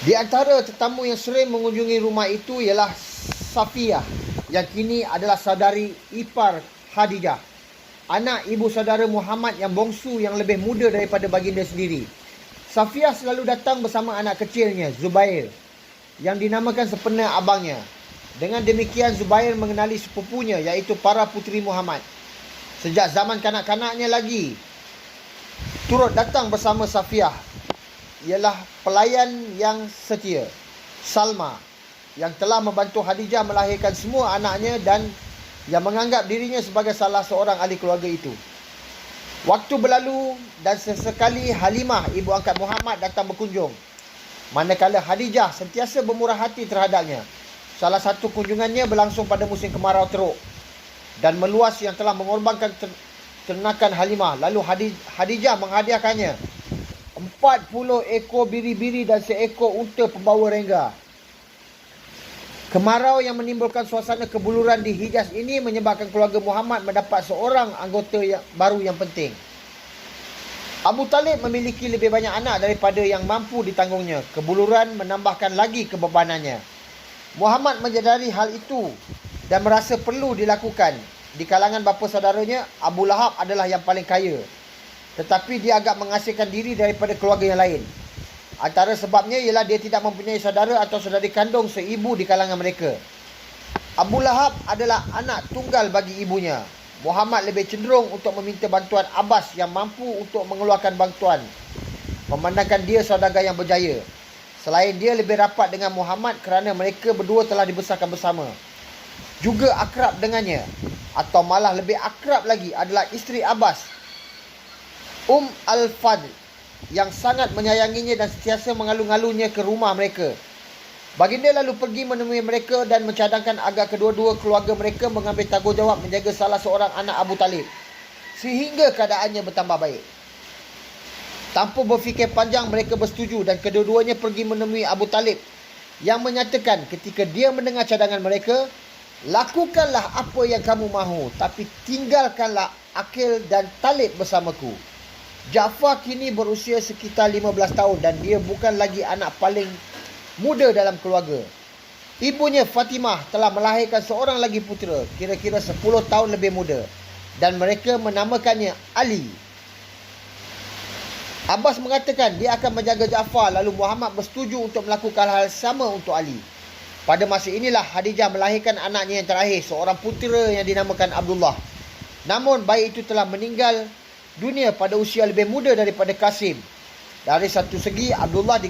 Di antara tetamu yang sering mengunjungi rumah itu ialah Safiyah, yang kini adalah saudari ipar Khadijah, anak ibu saudara Muhammad yang bongsu yang lebih muda daripada baginda sendiri. Safiyah selalu datang bersama anak kecilnya, Zubair, yang dinamakan sepena abangnya. Dengan demikian, Zubair mengenali sepupunya, iaitu para puteri Muhammad. Sejak zaman kanak-kanaknya lagi, turut datang bersama Safiyah ialah pelayan yang setia, Salma, yang telah membantu Khadijah melahirkan semua anaknya dan yang menganggap dirinya sebagai salah seorang ahli keluarga itu. Waktu berlalu dan sesekali Halimah, ibu angkat Muhammad, datang berkunjung, manakala Khadijah sentiasa bermurah hati terhadapnya. Salah satu kunjungannya berlangsung pada musim kemarau teruk dan meluas yang telah mengorbankan ternakan Halimah. Lalu Khadijah menghadiahkannya 40 ekor biri-biri dan seekor unta pembawa rengga. Kemarau yang menimbulkan suasana kebuluran di Hijaz ini menyebabkan keluarga Muhammad mendapat seorang anggota baru yang penting. Abu Talib memiliki lebih banyak anak daripada yang mampu ditanggungnya. Kebuluran menambahkan lagi kebebanannya. Muhammad menyadari hal itu dan merasa perlu dilakukan. Di kalangan bapa saudaranya, Abu Lahab adalah yang paling kaya, tetapi dia agak mengasingkan diri daripada keluarga yang lain. Antara sebabnya ialah dia tidak mempunyai saudara atau saudari kandung seibu di kalangan mereka. Abu Lahab adalah anak tunggal bagi ibunya. Muhammad lebih cenderung untuk meminta bantuan Abbas yang mampu untuk mengeluarkan bantuan, memandangkan dia saudagar yang berjaya. Selain dia lebih rapat dengan Muhammad kerana mereka berdua telah dibesarkan bersama. Juga akrab dengannya, atau malah lebih akrab lagi, adalah isteri Abbas, Al-Fadl, yang sangat menyayanginya dan sentiasa mengalu-ngalunya ke rumah mereka. Baginda lalu pergi menemui mereka dan mencadangkan agar kedua-dua keluarga mereka mengambil tanggungjawab menjaga salah seorang anak Abu Talib, sehingga keadaannya bertambah baik. Tanpa berfikir panjang, mereka bersetuju dan kedua-duanya pergi menemui Abu Talib, yang menyatakan ketika dia mendengar cadangan mereka, "Lakukanlah apa yang kamu mahu, tapi tinggalkanlah Aqil dan Talib bersamaku." Ja'far kini berusia sekitar 15 tahun dan dia bukan lagi anak paling muda dalam keluarga. Ibunya Fatimah telah melahirkan seorang lagi putera, kira-kira 10 tahun lebih muda, dan mereka menamakannya Ali. Abbas mengatakan dia akan menjaga Ja'far, lalu Muhammad bersetuju untuk melakukan hal sama untuk Ali. Pada masa inilah Khadijah melahirkan anaknya yang terakhir, seorang putera yang dinamakan Abdullah. Namun bayi itu telah meninggal dunia pada usia lebih muda daripada Qasim. Dari satu segi, Abdullah